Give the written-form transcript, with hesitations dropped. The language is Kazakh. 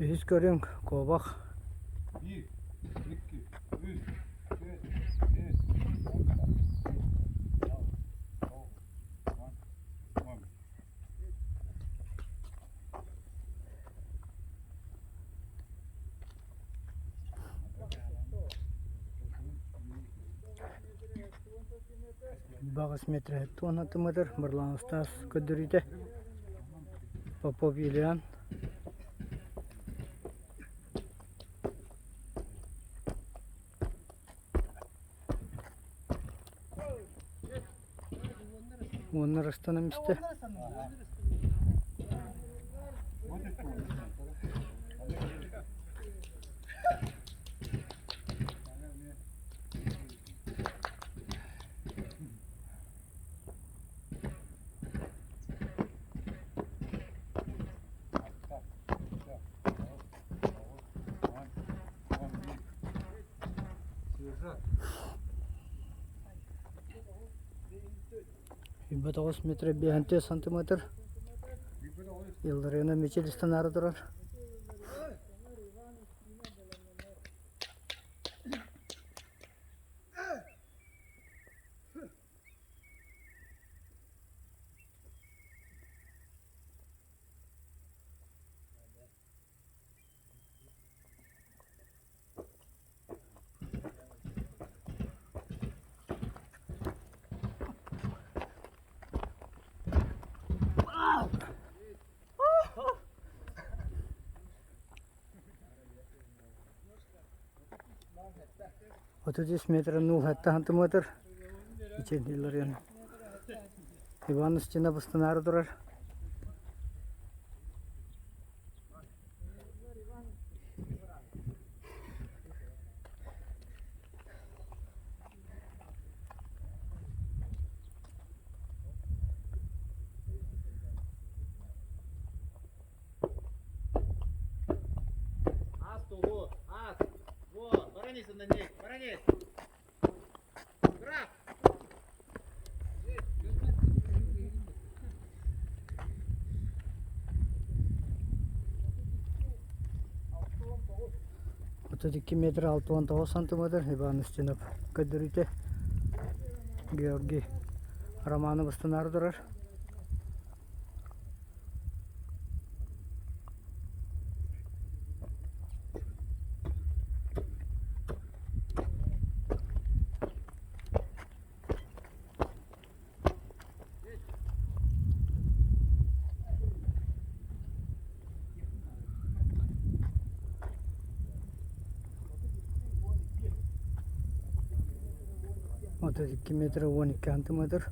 Ühüs көрүң кобак. 1, 2, 3, 4, 5, 6, Багас метр 16 метр. Барланыстас көдөрүйтө. Попов Ильян. Onlar astanamiste. Ибо 9 метр 50 сантиметр. Yıldırığına meçelistan aradılar. Otuz metre 0 сантиметр. İçin yıldırığına. Ivan üstüne bastan aradılar. Баранец на ней, баранец! Граф! 32 метр 69 сантиметр. Иван Устинов көдөрүйтө. Георгий Романов бастан ардырар. Otuz 2 метр 12 сантиметр.